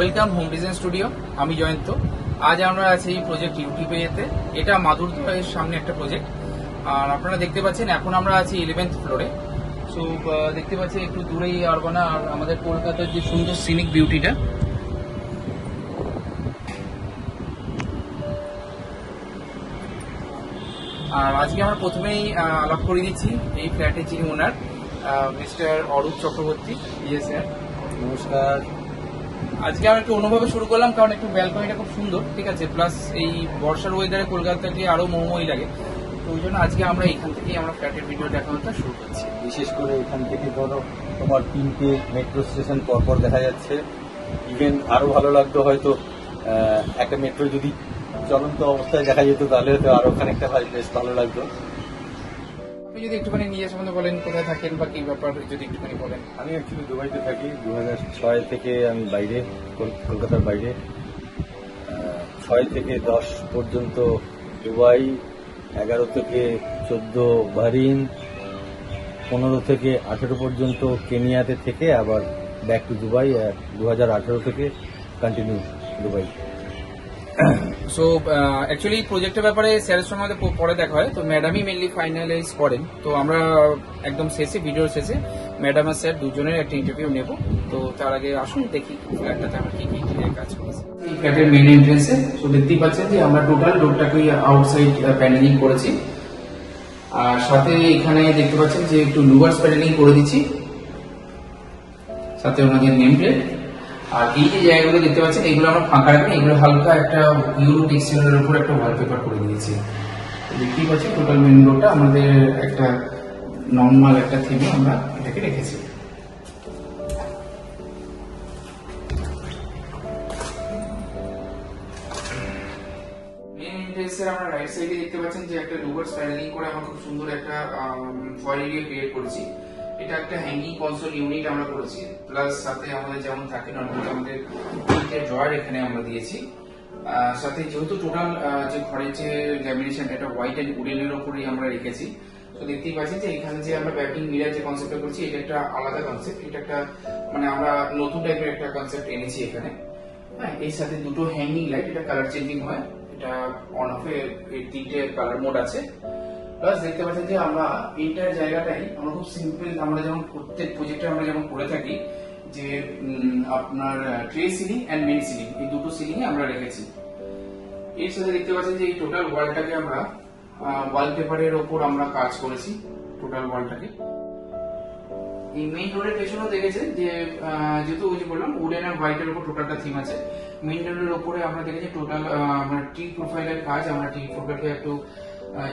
Welcome home design studio. আমি জয়ন্ত। আজ আমরা আছি প্রজেক্ট ইউটিপিতে। এটা মাধুরদয়ের সামনে একটা প্রজেক্ট। আর আপনারা দেখতে পাচ্ছেন এখন আমরা আছি 11th ফ্লোরে। সো দেখতে পাচ্ছেন একটু দূরেই আরবানা আর আমাদের কলকাতার যে সুন্দর সিনিক বিউটিটা। আর আজকে আমরা প্রথমেই আলাপ করে দিচ্ছি এই ফ্ল্যাটের যিনি ওনার, মিস্টার অরূপ চক্রবর্তী। ইয়ে স্যার, নমস্কার। আজকে আমরা একটু অন্যভাবে শুরু করলাম কারণ একটু ব্যালকনিটা খুব সুন্দর, ঠিক আছে, প্লাস এই বর্ষার ওয়েদারে কলকাতাকে আরো মোহময়ী লাগে। তো ওই জন্য আজকে আমরা এখান থেকেই আমরা ফ্ল্যাটের ভিডিও দেখানোটা শুরু করছি। বিশেষ করে এখান থেকে ধরো তোমার 3টে মেট্রো স্টেশন পরপর দেখা যাচ্ছে। ইভেন আরো ভালো লাগতো হয়তো একটা মেট্রো যদি চলন্ত অবস্থায় দেখা যেত, তাহলে হয়তো আরো খানিকটা বেশ ভালো লাগতো। আপনি যদি একটুখানি নিজের সম্বন্ধে বলেন, কোথায় থাকেন বা কি ব্যাপার যদি একটুখানি বলেন। আমি অ্যাকচুয়ালি দুবাইতে থাকি। 2006 থেকে আমি বাইরে, কলকাতার বাইরে। 6 থেকে 10 পর্যন্ত দুবাই, 11 থেকে 14 বাহরিন, 15 থেকে 18 পর্যন্ত কেনিয়াতে থেকে আবার ব্যাক টু দুবাই। 2018 থেকে কন্টিনিউ দুবাই। সো অ্যাকচুয়ালি প্রজেক্টের ব্যাপারে স্যারের সঙ্গে আমাদের পরে দেখা হয়। তো ম্যাডামই মেনলি ফাইনালাইজ করেন। তো আমরা একদম শেষে, ভিডিওর শেষে ম্যাডাম আর স্যার দুজনের একটা ইন্টারভিউ নেব। তো তার আগে আসুন দেখি ফ্ল্যাটটাতে আমরা কি কি কাজ করেছি। এই ফ্ল্যাটের মেন এন্ট্রেন্সে তো দেখতেই পাচ্ছেন যে আমরা টোটাল ডোরটাকে আউটসাইড প্যানেলিং করেছি। আর সাথে এখানে দেখতে পাচ্ছেন যে একটু লুভার্স প্যানেলিং করে দিচ্ছি, সাথে ওনাদের নেম প্লেট। আর এই যে জায়গাগুলো দেখতে পাচ্ছেন এগুলো আমরা ফাঁকা রাখি, এগুলো হালকা একটা ইউরো টেক্সচারের উপর একটা ওয়ালপেপার করে দিয়েছি। দেখতেই পাচ্ছেন টোটাল মেন ডোরটা আমাদের একটা নর্মাল একটা থিমে আমরা এটাকে রেখেছি। মেন এন্ট্রেন্সের আমরা রাইট সাইডে দেখতে পাচ্ছেন যে একটা লুভার্স প্যানেলিং করে আমরা খুব সুন্দর একটা ফয়েল এরিয়া ক্রিয়েট করেছি। এটা একটা হ্যাঙ্গিং কনসোল ইউনিট আমরা করেছি, প্লাস সাথে আমাদের যেমন থাকে নর্মালি আমাদের তিনটে ড্রয়ার এখানে আমরা দিয়েছি। সাথে যেহেতু টোটাল যে ঘরের যে ল্যামিনেশন এটা হোয়াইট এন্ড উডেনের উপরেই আমরা রেখেছি। তো দেখতেই পাচ্ছি যে এখানে যে আমরা ব্যাকিং মিরার যে কনসেপ্টটা করছি এটা একটা আলাদা কনসেপ্ট। এটা একটা মানে আমরা নতুন টাইপের একটা কনসেপ্ট এনেছি এখানে। হ্যাঁ, এর সাথে দুটো হ্যাঙ্গিং লাইট, এটা কালার চেঞ্জিং হয়, এটা অন অফ এর তিনটে কালার মোড আছে। প্লাস দেখতে পাচ্ছেন যে আমরা এইটার জায়গাটাই আমরা খুব সিম্পল, আমরা যেমন প্রত্যেক প্রজেক্টে আমরা যেমন করে থাকি যে আপনার tray ceiling and main ceiling, এই দুটো সিলিং এ আমরা রেখেছি। এর সাথে দেখতে পাচ্ছেন যে এই টোটাল ওয়ালটাকে আমরা ওয়ালপেপারের ওপর আমরা কাজ করেছি। টোটাল ওয়ালটাকে এই মেইন ডোরের পেছনেও দেখেছেন যে যেহেতু ওই যে বললাম উডেন আর হোয়াইটের উপর টোটালটা থিম আছে। মেইন ডোরের উপরে আমরা দেখেছি টোটাল আমরা টি প্রোফাইলের কাজ, আমরা টি প্রোফাইলকে একটু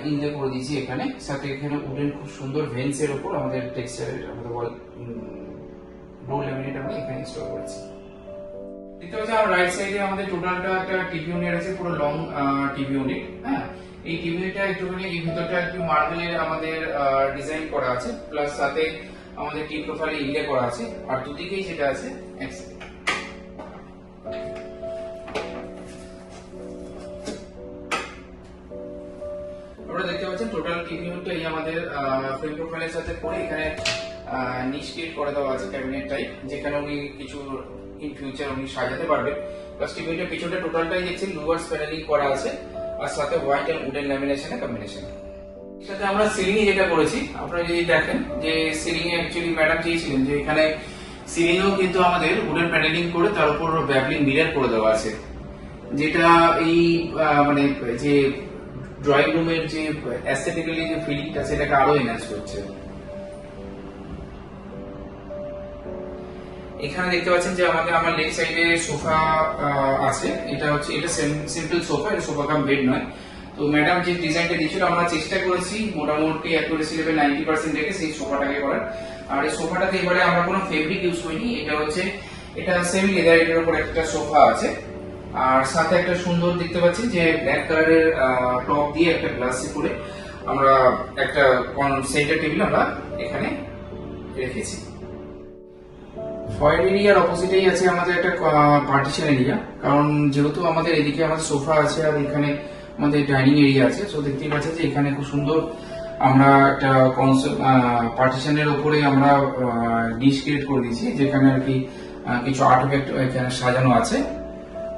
ইনলে করে দিয়েছি এখানে। সাথে এখানে উডেন খুব সুন্দর ভেন্স এর উপর আমাদের টেক্সচারের আমাদের ওয়াল ডোর ল্যামিনেট আমরা এখানে ইনস্টল করেছি। দেখতে পাচ্ছি আমার রাইট সাইডে আমাদের টোটালটা একটা টিভি ইউনিট আছে, পুরো লং টিভি ইউনিট। হ্যাঁ, এই টিভি ইউনিটটা একটুখানি এই ভিতরটা একটু মার্বেলের আমাদের ডিজাইন করা আছে, প্লাস সাথে আমাদের টি প্রোফাইলে ইনলে করা আছে। আর দুদিকেই যেটা আছে দেখতে পাচ্ছেন টোটাল টিভি ইউনিটটা এই আমাদের ফ্রেম প্রোফাইলের সাথে পরে এখানে নিচ ক্রিয়েট করে দেওয়া আছে ক্যাবিনেট টাইপ, যেখানে উনি কিছু ইন ফিউচার উনি সাজাতে পারবেন। প্লাস টিভি ইউনিটের পিছনটা টোটালটাই দেখছেন লুভার্স প্যানেলিং করা আছে, আর সাথে হোয়াইট এন্ড উডেন ল্যামিনেশনের কম্বিনেশন। এর সাথে আমরা সিলিং এ যেটা করেছি, আপনারা যদি দেখেন যে সিলিং এ অ্যাকচুয়ালি ম্যাডাম চেয়েছিলেন যে এখানে সিলিংও কিন্তু আমাদের উডেন প্যানেলিং করে তার উপর ব্যাবলিং মিরর করে দেওয়া আছে, যেটা এই মানে যে ড্রয়িং রুমের যে অ্যাস্থেটিক্যালি যে ফিলিংটা সেটাকে আরো এনহ্যান্স করছে। এখানে দেখতে পাচ্ছেন যে আমার লেফট সাইডে সোফা আছে। এটা হচ্ছে এটা সিম্পল সোফা, এটা সোফা কাম বেড নয়। তো ম্যাডাম যে ডিজাইনটা দিয়েছিল আমরা চেষ্টা করেছি মোটামুটি অ্যাকুরেসি লেভেল 90% রেখে সেই সোফাটাকে করার। আর এই সোফাটাতে এবারে আমরা কোনো ফেব্রিক ইউজ করিনি, এটা সেমি লেদার, এর উপর একটা সোফা আছে। আর সাথে একটা সুন্দর দেখতে পাচ্ছি যে ব্ল্যাক কালারের টপ দিয়ে একটা গ্লাসে করে আমরা একটা সেন্টার টেবিল আমরা এখানে রেখেছি। ফয়েল এরিয়ার অপোজিটেই আছে আমাদের একটা পার্টিশন এরিয়া, কারণ যেহেতু আমাদের এদিকে আমাদের সোফা আছে আর এখানে আমাদের ডাইনিং এরিয়া আছে। তো দেখতেই পাচ্ছেন যে এখানে খুব সুন্দর আমরা একটা পার্টিশনের উপরে আমরা ডিশ ক্রিয়েট করে দিয়েছি, যেখানে আর কি কিছু আর্টিফ্যাক্ট এখানে সাজানো আছে।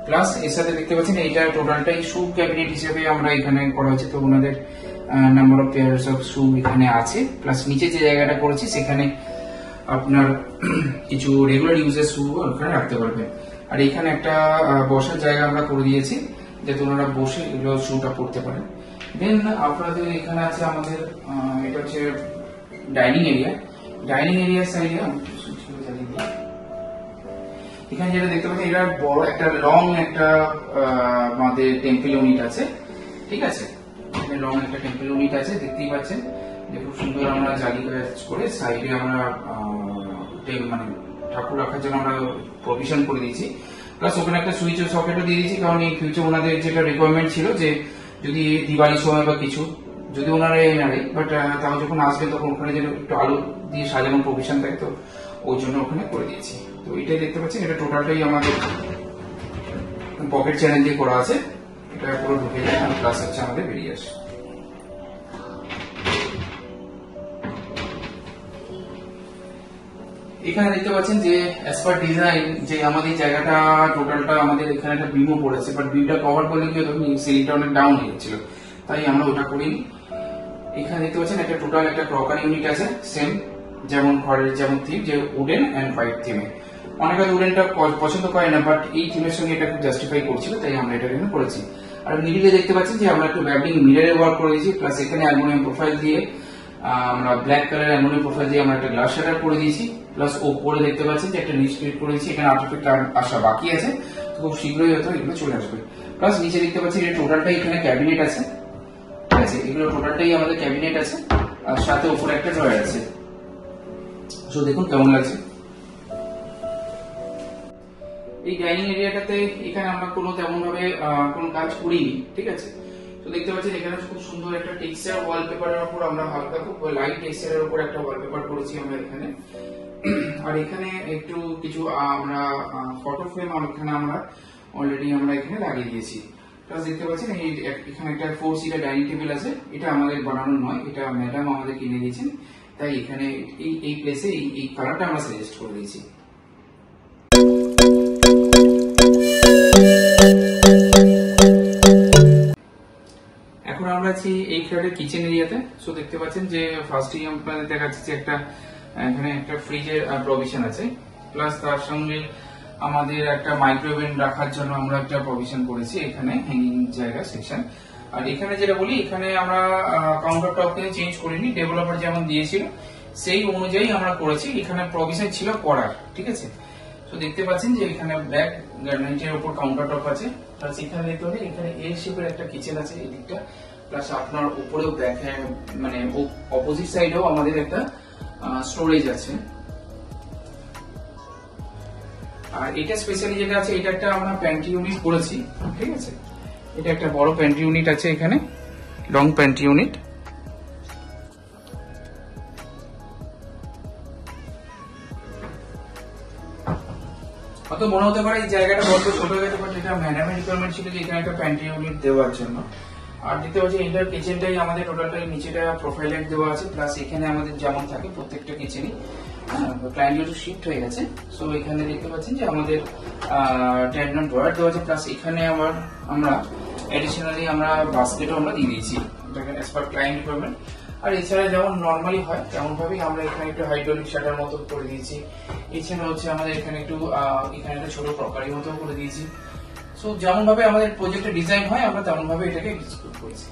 প্লাস এর সাথে দেখতে পাচ্ছেন এটা টোটালটাই শু ক্যাবিনেট হিসেবে আমরা এখানে করা হয়েছে, তো ওনাদের নাম্বার অফ পেয়ার্স অফ শু এখানে আছে। প্লাস নিচে যে জায়গাটা করেছি সেখানে আপনার কিছু রেগুলার ইউজের শু ওখানে রাখতে পারবেন। আর এখানে একটা বসার জায়গা আমরা করে দিয়েছি যাতে ওনারা বসে এগুলো শুটা পড়তে পারেন। দেন আপনাদের এখানে আছে আমাদের এটা হচ্ছে ডাইনিং এরিয়া। ডাইনিং এরিয়ার সাইডে এখানে যেটা দেখতে পাচ্ছেন এটা বড় একটা লং একটা আমাদের টেম্পল ইউনিট আছে, ঠিক আছে। এখানে লং একটা টেম্পল ইউনিট আছে, দেখতেই পাচ্ছেন যে খুব সুন্দর আমরা জালি করে সাইডে আমরা মানে ঠাকুর রাখার জন্য আমরা প্রভিশন করে দিয়েছি। প্লাস ওখানে একটা সুইচ সকেটও দিয়ে দিয়েছি, কারণ এই ফিউচার ওনাদের যেটা রিকোয়ারমেন্ট ছিল যে যদি দিওয়ালির সময় বা কিছু যদি ওনারা নেয়, বাট তাও যখন আসবে তখন ওখানে যেন একটু আলো দিয়ে সাজানো প্রভিশন থাকে, তো ওই জন্য ওখানে করে দিয়েছি। তো এটাই দেখতে পাচ্ছেন এটা টোটালটাই আমাদের পকেট চ্যানেল দিয়ে করা আছে, এটা পুরো ঢুকে যায় আর প্লাস হচ্ছে আমাদের বেরিয়ে আসে। এখানে দেখতে পাচ্ছেন যে অ্যাজ পার ডিজাইন যে আমাদের জায়গাটা টোটালটা আমাদের এখানে একটা বিমও পড়েছে, বাট বিমটা কভার করলে কি হতো সিলিংটা অনেক ডাউন হয়ে যাচ্ছিল, তাই আমরা ওটা করিনি। এখানে দেখতে পাচ্ছেন একটা টোটাল একটা ক্রকারি ইউনিট আছে, সেম যেমন ঘরের যেমন থিম যে উডেন অ্যান্ড হোয়াইট থিমে। অনেকে উডেনটা পছন্দ করে না, বাট এই থিমের সঙ্গে এটা খুব জাস্টিফাই করছিল, তাই আমরা এটা এখানে করেছি। আর মিডিলে দেখতে পাচ্ছেন যে আমরা একটু ব্যাবলিং মিররে ওয়ার্ক করে দিয়েছি, প্লাস এখানে অ্যালুমিনিয়াম প্রোফাইল দিয়ে আমরা ব্ল্যাক কালার অ্যালুমিনিয়াম প্রোফাইল দিয়ে আমরা একটা গ্লাস শাটার করে দিয়েছি। প্লাস ওপরে দেখতে পাচ্ছেন যে একটা নিচ ক্রিয়েট করে দিয়েছি, এখানে আর্টিফিক্ট আসা বাকি আছে, তো খুব শীঘ্রই হয়তো এগুলো চলে আসবে। প্লাস নিচে দেখতে পাচ্ছি যে টোটালটাই এখানে ক্যাবিনেট আছে, ঠিক আছে। এগুলো টোটালটাই আমাদের ক্যাবিনেট আছে, আর সাথে উপরে একটা ড্রয়ার আছে। তো দেখুন কেমন লাগছে। এই ডাইনিং এরিয়াটাতে এখানে আমরা কোনো তেমন ভাবে কোনো কাজ করিনি, ঠিক আছে। তো দেখতে পাচ্ছেন এখানে খুব সুন্দর একটা টেক্সচার ওয়ালপেপারের উপর আমরা হালকা খুব লাইট টেক্সচারের উপর একটা ওয়ালপেপার করেছি আমরা এখানে। আর এখানে একটু কিছু আমরা ফটো ফ্রেম এখানে আমরা অলরেডি আমরা এখানে লাগিয়ে দিয়েছি। প্লাস দেখতে পাচ্ছেন এই এখানে একটা 4 সিটার ডাইনিং টেবিল আছে, এটা আমাদের বানানো নয়, এটা ম্যাডাম আমাদের কিনে দিয়েছেন, তাই এখানে এই প্লেসে এই কালারটা আমরা সাজেস্ট করে দিয়েছি। এখন আমরা আছি এই ফ্ল্যাটের কিচেন এরিয়াতে। সো দেখতে পাচ্ছেন যে ফার্স্টেই আপনাদের দেখাচ্ছি যে একটা এখানে একটা ফ্রিজের প্রভিশন আছে, প্লাস তার সঙ্গে আমাদের একটা মাইক্রোওভেন রাখার জন্য আমরা একটা প্রভিশন করেছি এখানে হ্যাঙ্গিং জায়গা সেকশন। আর এখানে যেটা বলি এখানে আমরা কাউন্টার টপ কিন্তু চেঞ্জ করিনি, ডেভেলপার যেমন দিয়েছিল সেই অনুযায়ী আমরা করেছি, এখানে প্রভিশন ছিল করার, ঠিক আছে। তো দেখতে পাচ্ছেন যে এখানে ব্ল্যাক গ্রানাইটের উপর কাউন্টার টপ আছে, প্লাস এখানে দেখতে পাচ্ছেন এখানে এ শেপের একটা কিচেন আছে এই দিকটা, প্লাস আপনার উপরেও দেখে মানে অপোজিট সাইডেও আমাদের একটা স্টোরেজ আছে। আর এটা স্পেশালি যেটা আছে এটা একটা আমরা প্যান্ট্রি ইউনিট করেছি, ঠিক আছে। এটা একটা বড় প্যান্ট্রি ইউনিট আছে এখানে, লং প্যান্ট্রি ইউনিট। অত মনে হতে পারে এই জায়গাটা বড্ড ছোট হয়ে গেছে, বাট এটা ম্যাডামের রিকোয়ারমেন্ট ছিল যে এখানে একটা প্যান্ট্রি ইউনিট দেওয়ার জন্য। আর দেখতে পাচ্ছি এন্টার কিচেনটাই আমাদের টোটালটাই নিচেটা প্রোফাইল লাইট দেওয়া আছে, প্লাস এখানে আমাদের যেমন থাকে প্রত্যেকটা কিচেনই ক্লায়েন্ট যেহেতু শিফট হয়ে গেছে, সো এখানে দেখতে পাচ্ছেন যে আমাদের ট্যান্ডন ড্রয়ার দেওয়া আছে, প্লাস এখানে আবার আমরা এডিশনালি আমরা বাস্কেটও আমরা দিয়ে দিয়েছি অ্যাজ পার ক্লায়েন্ট রিকোয়ারমেন্ট। আর এছাড়া যেমন নর্মালি হয় তেমন ভাবেই আমরা এখানে একটু হাইড্রোলিক শাটার মতো করে দিয়েছি। এছাড়া হচ্ছে আমাদের এখানে একটু এখানে একটা ছোট প্রকারি মতো করে দিয়েছি। সো যেমন ভাবে আমাদের প্রজেক্টের ডিজাইন হয় আমরা তেমন ভাবে এটাকে এক্সিকিউট করেছি।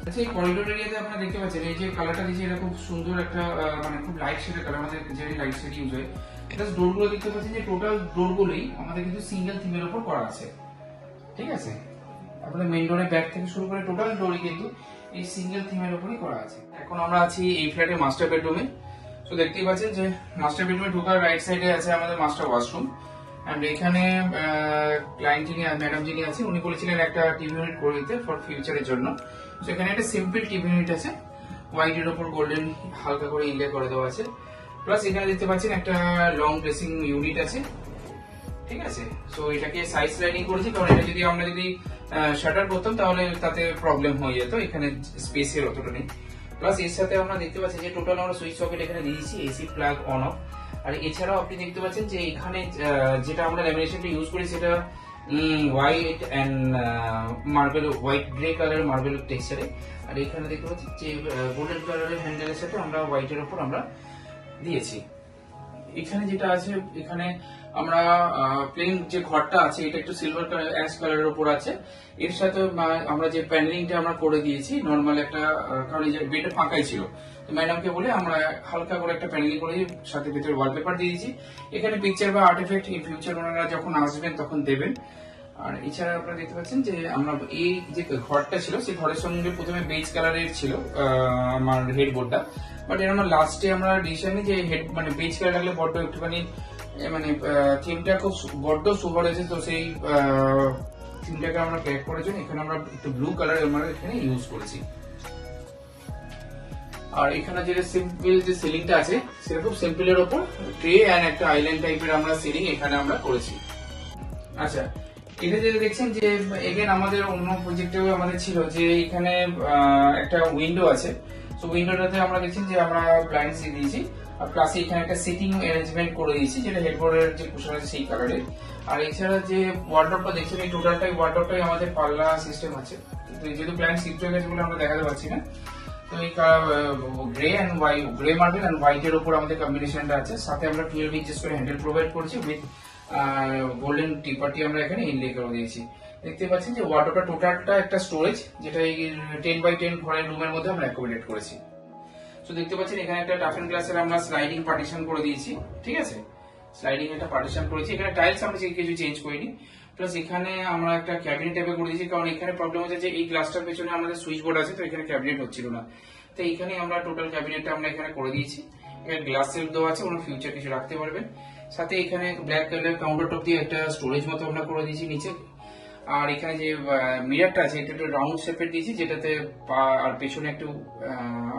আচ্ছা, এই করিডোর এরিয়াতে আপনারা দেখতে পাচ্ছেন এই যে কালারটা দিয়েছে এটা খুব সুন্দর একটা মানে খুব লাইট শেডের কালার, আমাদের যে লাইট শেড ইউজ হয়। প্লাস ডোরগুলো দেখতে পাচ্ছেন যে টোটাল ডোরগুলোই আমাদের কিন্তু সিঙ্গেল থিমের উপর করা আছে, ঠিক আছে। আপনাদের মেইন ডোরের ব্যাক থেকে শুরু করে টোটাল ডোরই কিন্তু এই সিঙ্গেল থিমের উপরই করা আছে। এখন আমরা আছি এই ফ্ল্যাটের মাস্টার বেডরুমে। তো দেখতেই পাচ্ছেন যে মাস্টার বেডরুমে ঢোকার রাইট সাইডে আছে আমাদের মাস্টার ওয়াশরুম। এন্ড এখানে ক্লায়েন্ট যিনি ম্যাডাম যিনি আছে উনি বলেছিলেন একটা টিভি ইউনিট করে দিতে ফর ফিউচারের জন্য। তো এখানে একটা সিম্পল টিভি ইউনিট আছে, হোয়াইটের উপর গোল্ডেন হালকা করে ইনলে করে দেওয়া আছে। প্লাস এখানে দেখতে পাচ্ছেন একটা লং ড্রেসিং ইউনিট আছে, ঠিক আছে। সো এটাকে সাইড স্লাইডিং করেছি, কারণ এটা যদি আমরা যদি শাটার করতাম তাহলে তাতে প্রবলেম হয়ে যেত, এখানে স্পেসের অতটা নেই। প্লাস এর সাথে আমরা দেখতে পাচ্ছি যে টোটাল আমরা সুইচ সকেট এখানে দিয়েছি, এসি প্লাগ অন অফ। আর এছাড়াও আপনি দেখতে পাচ্ছেন যে এখানে যেটা আমরা ল্যামিনেশনটা ইউজ করি সেটা white and marble, white grey কালারের মার্বেল টেক্সচারে। আর এখানে দেখতে পাচ্ছি যে গোল্ডেন কালারের হ্যান্ডেলের সাথে আমরা হোয়াইটের উপর আমরা দিয়েছি। এখানে যেটা আছে, এখানে আমরা প্লেন যে ঘরটা আছে এটা একটু সিলভার কালার অ্যাশ কালারের উপর আছে। এর সাথে আমরা যে প্যানেলিংটা আমরা করে দিয়েছি নর্মাল একটা, কারণ এই যে বেডটা ফাঁকাই ছিল, তো ম্যাডামকে বলে আমরা হালকা করে একটা প্যানেলিং করে সাথে ভেতরে ওয়ালপেপার দিয়ে দিয়েছি। এখানে পিকচার বা আর্টিফ্যাক্ট ইন ফিউচার ওনারা যখন আসবেন তখন দেবেন। আর এছাড়া আপনারা দেখতে পাচ্ছেন যে আমরা এই যে ঘরটা ছিল সেই ঘরের সঙ্গে প্রথমে বেজ কালারের ছিল আমার হেডবোর্ডটা, বাট এর আমরা লাস্টে আমরা ডিসিশন নিই যে হেড মানে বেজ কালার লাগলে বড্ড একটুখানি মানে থিমটা খুব বড্ড সুপার হয়েছে, তো সেই থিমটাকে আমরা ক্র্যাক করার জন্য এখানে আমরা একটু ব্লু কালার আমরা এখানে ইউজ করেছি। আর এখানে যেটা সিম্পল যে সিলিংটা আছে সেটা খুব সিম্পলের ওপর ট্রে অ্যান্ড একটা আইল্যান্ড টাইপের আমরা সিলিং এখানে আমরা করেছি। আচ্ছা, এটা যেটা দেখছেন যে এগেন আমাদের অন্য প্রজেক্টেও আমাদের ছিল যে এখানে একটা উইন্ডো আছে, তো উইন্ডোটাতে আমরা দেখছেন যে আমরা ব্লাইন্ডস দিয়ে দিয়েছি, আর প্লাস এখানে একটা সিটিং অ্যারেঞ্জমেন্ট করে দিয়েছি যেটা হেডবোর্ডের যে কুশন আছে সেই কালারের। আর এছাড়া যে ওয়ার্ডরোবটা দেখছেন এই টোটালটাই ওয়ার্ডরোবটাই আমাদের পাল্লা সিস্টেম আছে, যেহেতু ক্লায়েন্ট শিফট হয়ে গেছে বলে আমরা দেখাতে পারছি না। তো এই grey and white, grey marble and হোয়াইটের উপর আমাদের কম্বিনেশনটা আছে, সাথে আমরা 12 ইঞ্চেস করে হ্যান্ডেল প্রোভাইড করছি উইথ গোল্ডেন টিপারটি আমরা এখানে ইনলে করে দিয়েছি। দেখতে পাচ্ছেন যে ওয়ার্ডরোবটা টোটালটা একটা স্টোরেজ যেটা এই 10x10 ঘরের রুমের মধ্যে আমরা অ্যাকোমোডেট করেছি। তো দেখতে পাচ্ছেন এখানে একটা টাফ এন্ড গ্লাসের আমরা স্লাইডিং পার্টিশন করে দিয়েছি, ঠিক আছে, স্লাইডিং একটা পার্টিশন করেছি। এখানে টাইলস আমরা কিছু চেঞ্জ করিনি, প্লাস এখানে আমরা একটা ক্যাবিনেট টাইপে করে দিয়েছি, কারণ এখানে প্রবলেম হচ্ছে যে এই গ্লাসটার পেছনে আমাদের সুইচ বোর্ড আছে, তো এখানে ক্যাবিনেট হচ্ছিল না, তো এইখানে আমরা টোটাল ক্যাবিনেটটা আমরা এখানে করে দিয়েছি। এখানে গ্লাস সেলফ দেওয়া আছে, ওনার ফিউচার কিছু রাখতে পারবেন। সাথে এখানে ব্ল্যাক কালার কাউন্টার টপ দিয়ে একটা স্টোরেজ মতো আমরা করে দিয়েছি নিচে। আর এখানে যে মিরারটা আছে এটা একটু রাউন্ড শেপের দিয়েছি, যেটাতে আর পেছনে একটু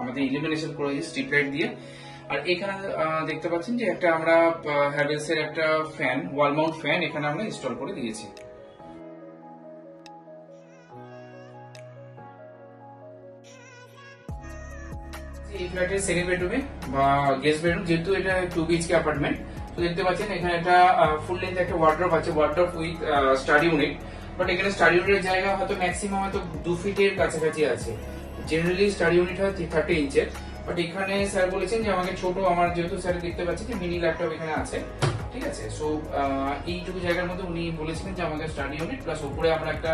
আমাদের ইলিমিনেশন করে দিয়েছি স্ট্রিপ লাইট দিয়ে। আর এখানে দেখতে পাচ্ছেন যে একটা আমরা হ্যাভেলস এর একটা ফ্যান, ওয়াল মাউন্ট ফ্যান এখানে আমরা ইনস্টল করে দিয়েছি। এই ফ্ল্যাটের সেকেন্ড বেডরুমে বা গেস্ট বেডরুম, যেহেতু এটা 2 BHK অ্যাপার্টমেন্ট, তো দেখতে পাচ্ছেন এখানে একটা ফুল লেন্থ একটা ওয়ার্ডরোব আছে, wardrobe with study unit. But এখানে স্টাডি ইউনিটের জায়গা হয়তো ম্যাক্সিমাম হয়তো 2 ফিটের কাছাকাছি আছে। জেনারেলি স্টাডি ইউনিট হয় 30 ইঞ্চের, বাট এখানে স্যার বলেছেন যে আমাকে ছোট, আমার যেহেতু স্যার দেখতে পাচ্ছি যে মিনি ল্যাপটপ এখানে আছে, ঠিক আছে, সো এইটুকু জায়গার মধ্যে উনি বলেছিলেন যে আমাকে স্টাডি ইউনিট প্লাস উপরে আমরা একটা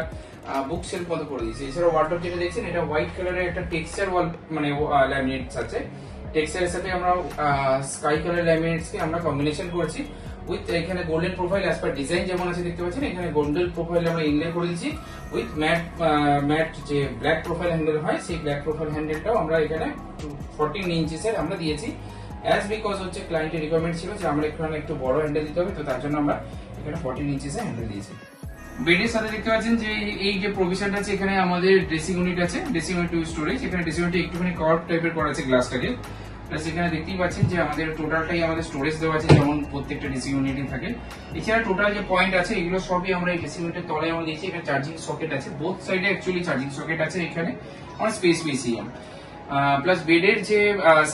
বুক সেলফ মতো করে দিয়েছি। এছাড়া ওয়ার্ডরোব যেটা দেখছেন এটা হোয়াইট কালারের একটা টেক্সচার ওয়াল মানে ল্যামিনেটস আছে, টেক্সচারের সাথে আমরা স্কাই কালার ল্যামিনেটস কে আমরা কম্বিনেশন করেছি উইথ এখানে golden profile as per design যেমন আছে দেখতে পাচ্ছেন, এখানে গোল্ডেন প্রোফাইল আমরা ইনলে করে দিয়েছি উইথ ম্যাট যে ব্ল্যাক প্রোফাইল হ্যান্ডেল হয় সেই ব্ল্যাক প্রোফাইল হ্যান্ডেলটাও আমরা এখানে 14 ইঞ্চেসের আমরা দিয়েছি, অ্যাজ বিকজ হচ্ছে ক্লায়েন্টের রিকোয়ারমেন্ট ছিল যে আমরা এখানে একটু বড় হ্যান্ডেল দিতে হবে, তো তার জন্য আমরা এখানে 14 ইঞ্চেসের হ্যান্ডেল দিয়েছি। বেডের সাথে দেখতে পাচ্ছেন যে এই যে প্রভিশনটা আছে, এখানে আমাদের ড্রেসিং ইউনিট আছে, ড্রেসিং ইউনিট টু স্টোরেজ, এখানে ড্রেসিং ইউনিট একটুখানি কার্ভ টাইপের করা আছে গ্লাসটাকে, প্লাস এখানে দেখতেই পাচ্ছেন যে আমাদের টোটালটাই আমাদের স্টোরেজ দেওয়া আছে যেমন প্রত্যেকটা ড্রেসিং ইউনিটে থাকে। এছাড়া টোটাল যে পয়েন্ট আছে এগুলো সবই আমরা এই ড্রেসিং ইউনিটের তলায় আমরা দিয়েছি, এখানে চার্জিং সকেট আছে, বোথ সাইডে অ্যাকচুয়ালি চার্জিং সকেট আছে, এখানে আমার স্পেস পেয়েছি প্লাস বেডের যে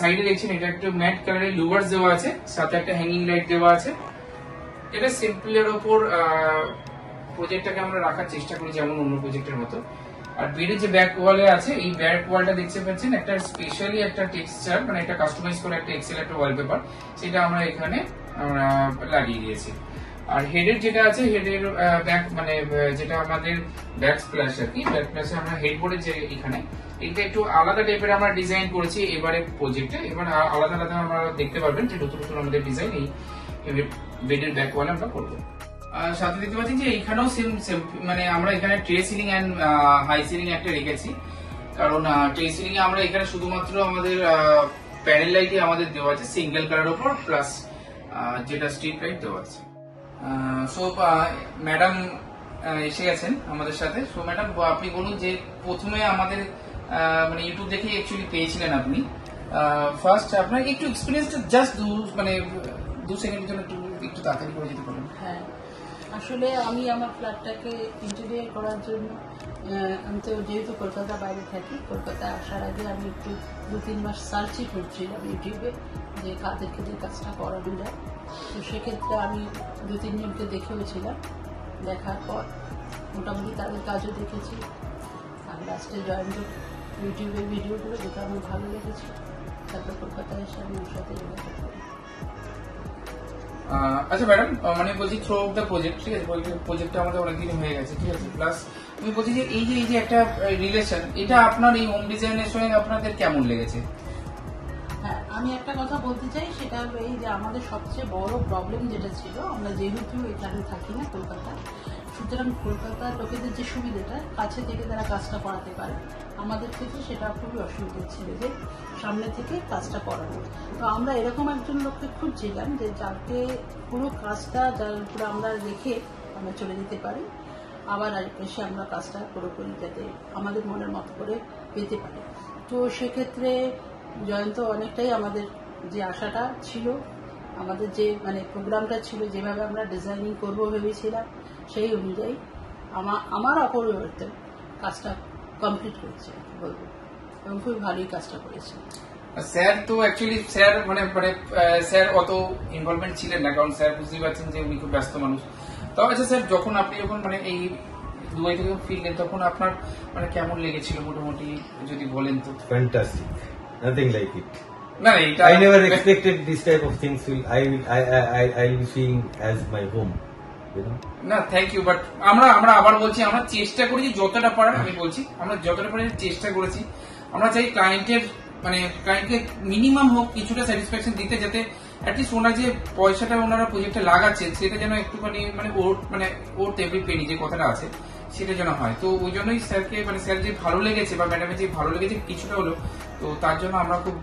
সাইডে দেখছেন এটা একটা ম্যাট কালারের লুভার্স দেওয়া আছে, সাথে একটা হ্যাঙ্গিং লাইট দেওয়া আছে। এটা সিম্পলের ওপর প্রজেক্টটাকে আমরা রাখার চেষ্টা করি যেমন অন্য প্রজেক্টের মতো। আর বেডের যে ব্যাক ওয়ালে আছে এই ব্যাক ওয়ালটা দেখতে পাচ্ছেন একটা স্পেশালি একটা টেক্সচার মানে একটা কাস্টমাইজ করে একটা এক্সেল একটা ওয়ালপেপার, সেটা আমরা এখানে আমরা লাগিয়ে দিয়েছি। আর হেডের যেটা আছে হেডের ব্যাক মানে যেটা আমাদের ব্যাক স্প্ল্যাশ আর কি, ব্যাক স্প্ল্যাশে আমরা হেডবোর্ডের যে এখানে এটা একটু আলাদা টাইপের আমরা ডিজাইন করেছি এবারে প্রজেক্টে, এবার আলাদা আলাদা আমরা দেখতে পারবেন যে নতুন নতুন আমাদের ডিজাইন এই বেডের ব্যাক ওয়ালে আমরা করবো। সাথে দেখতে পাচ্ছি যে এইখানেও সেম মানে আমরা এখানে tray ceiling and high ceiling একটা রেখেছি, কারণ ট্রে সিলিং এ আমরা এখানে শুধুমাত্র আমাদের প্যানেল লাইটই আমাদের দেওয়া আছে সিঙ্গেল কালার উপর, প্লাস যেটা স্ট্রিপ লাইট দেওয়া আছে। সো ম্যাডাম এসে গেছেন আমাদের সাথে। সো ম্যাডাম আপনি বলুন যে প্রথমে আমাদের মানে ইউটিউব দেখে অ্যাকচুয়ালি পেয়েছিলেন আপনি, ফার্স্ট আপনার একটু এক্সপিরিয়েন্সটা জাস্ট মানে 2 সেকেন্ডের জন্য একটু তাড়াতাড়ি করে যেতে পারেন। হ্যাঁ, আসলে আমি আমার ফ্ল্যাটটাকে ইন্টেরিয়র করার জন্য আমি তো যেহেতু কলকাতা বাইরে থাকি, কলকাতায় আসার আগে আমি একটু 2-3 মাস সার্চই করছিলাম ইউটিউবে যে কাদেরকে দিয়ে কাজটা করানো যায়। তো সেক্ষেত্রে আমি 2-3 জনকে দেখেওছিলাম, দেখার পর মোটামুটি তাদের কাজও দেখেছি। আর লাস্টে জয়েন্ট ইউটিউবের ভিডিওগুলো দেখে আমার ভালো লেগেছে, তারপর কলকাতায় এসে আমি ওর সাথে যোগাযোগ করি। আচ্ছা ম্যাডাম, মানে বলছি থ্রু আউট দ্য প্রজেক্ট, ঠিক আছে, প্রজেক্টটা আমাদের অনেকদিন হয়ে গেছে, ঠিক আছে, প্লাস আমি বলছি যে এই যে একটা রিলেশন, এটা আপনার এই হোম ডিজাইনের সঙ্গে আপনাদের কেমন লেগেছে? হ্যাঁ, আমি একটা কথা বলতে চাই, সেটা হলো এই যে আমাদের সবচেয়ে বড় প্রবলেম যেটা ছিল, আমরা যেহেতু এখানে থাকি না কলকাতায়, সুতরাং কলকাতার লোকেদের যে সুবিধাটা কাছে থেকে তারা কাজটা করাতে পারে, আমাদের ক্ষেত্রে সেটা খুবই অসুবিধা ছিল যে সামনে থেকে কাজটা করানো। তো আমরা এরকম একজন লোককে খুঁজছিলাম যে যাকে পুরো কাজটা যার উপরে আমরা রেখে আমরা চলে যেতে পারি, আবার এসে আমরা কাজটা পুরোপুরি যাতে আমাদের মনের মতো করে পেতে পারি। তো সেক্ষেত্রে জয়ন্ত অনেকটাই আমাদের যে আশাটা ছিল, আমাদের যে মানে প্রোগ্রামটা ছিল, যেভাবে আমরা ডিজাইনিং করবো ভেবেছিলাম, সেই অনুযায়ী আমার অপরিবর্তন কাজটা কমপ্লিট করেছে বলবো, এবং খুব ভালোই কাজটা করেছে। স্যার তো অ্যাকচুয়ালি স্যার মানে স্যার অত ইনভলভমেন্ট ছিলেন না, কারণ স্যার বুঝতেই পারছেন যে উনি খুব ব্যস্ত মানুষ। তো আচ্ছা স্যার, আপনি যখন মানে এই দুবাই থেকে ফিরলেন, তখন আপনার মানে কেমন লেগেছিল মোটামুটি যদি বলেন তো? Fantastic. Nothing like it. না এটা I never expected this type of things I'll be seeing as my home. You know? না, থ্যাংক ইউ, বাট আমরা আবার বলছি, আমরা চেষ্টা করেছি যতটা পারার, আমি বলছি আমরা যতটা পারি চেষ্টা করেছি। আমরা চাই ক্লায়েন্টকে মিনিমাম হোক কিছুটা স্যাটিসফ্যাকশন দিতে, যাতে অ্যাটলিস্ট ওনার যে পয়সাটা ওনারা প্রজেক্টে লাগাচ্ছেন সেটা যেন একটুখানি ওর এভরি পেনি যে কথাটা আছে সেটা যেন হয়। তো ওই জন্যই স্যারকে স্যার যে ভালো লেগেছে বা ম্যাডামের যে ভালো লেগেছে কিছুটা হলো, তো তার জন্য আমরা খুব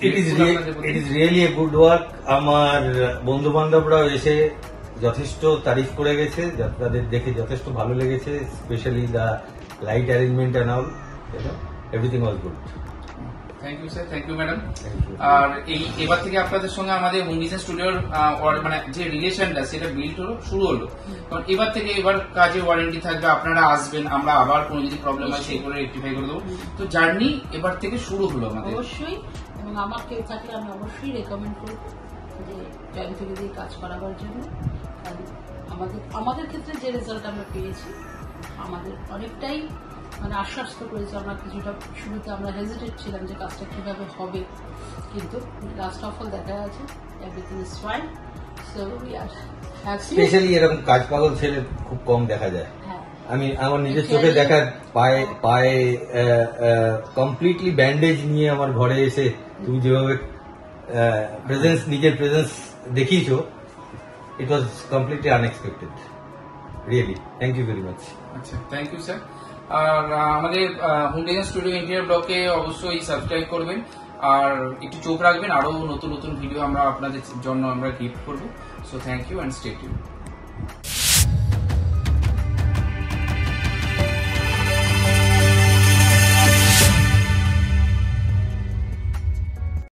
It is really a good work. আমার বন্ধু বান্ধবরাও এসে যথেষ্ট তারিফ করে গেছে, তাদের দেখে যথেষ্ট ভালো লেগেছে, specially the light arrangement and all, everything was good. Thank you sir, thank you madam. আর এবার থেকে আপনাদের সঙ্গে আমাদের হোম ডিজাইন স্টুডিওর যে রিলেশনটা সেটা বিল্ড শুরু হলো, কারণ এবার কাজে ওয়ারেন্টি থাকবে, আপনারা আসবেন, আমরা আবার কোনো যদি প্রবলেম হয় সেগুলো রেকটিফাই করে দেবো। তো জার্নি এবার থেকে শুরু হলো আমাদের। অবশ্যই, এবং আমার কেউ থাকলে আমি অবশ্যই রেকমেন্ড করবো যে জয়েন্ট থেকে দিয়ে কাজ করাবার জন্য। আমাদের ক্ষেত্রে যে রেজাল্ট আমরা পেয়েছি, আমাদের অনেকটাই আশ্বস্ত করেছে। আমরা কিছুটা শুরুতে আমরা হেজিটেট ছিলাম যে কাজটা কিভাবে হবে, কিন্তু লাস্ট অফ অল দেখা যাচ্ছে everything is fine. So we are happy. Specially এরকম কাজ পাগল ছেলে খুব কম দেখা যায়। আমি আমার নিজের চোখে দেখার পায়ে কমপ্লিটলি ব্যান্ডেজ নিয়ে আমার ঘরে এসে তুমি যেভাবে নিজের প্রেজেন্স দেখিয়েছো, it was completely unexpected. Really thank you very much. আচ্ছা, থ্যাংক ইউ স্যার। আর আমাদের হোম ডিজাইন স্টুডিও ইন্টেরিয়র ব্লগে অবশ্যই সাবস্ক্রাইব করবেন, আর একটু চোখ রাখবেন, আরো নতুন নতুন ভিডিও আমরা আপনাদের জন্য আমরা গিফট করবো। So thank you and stay tuned.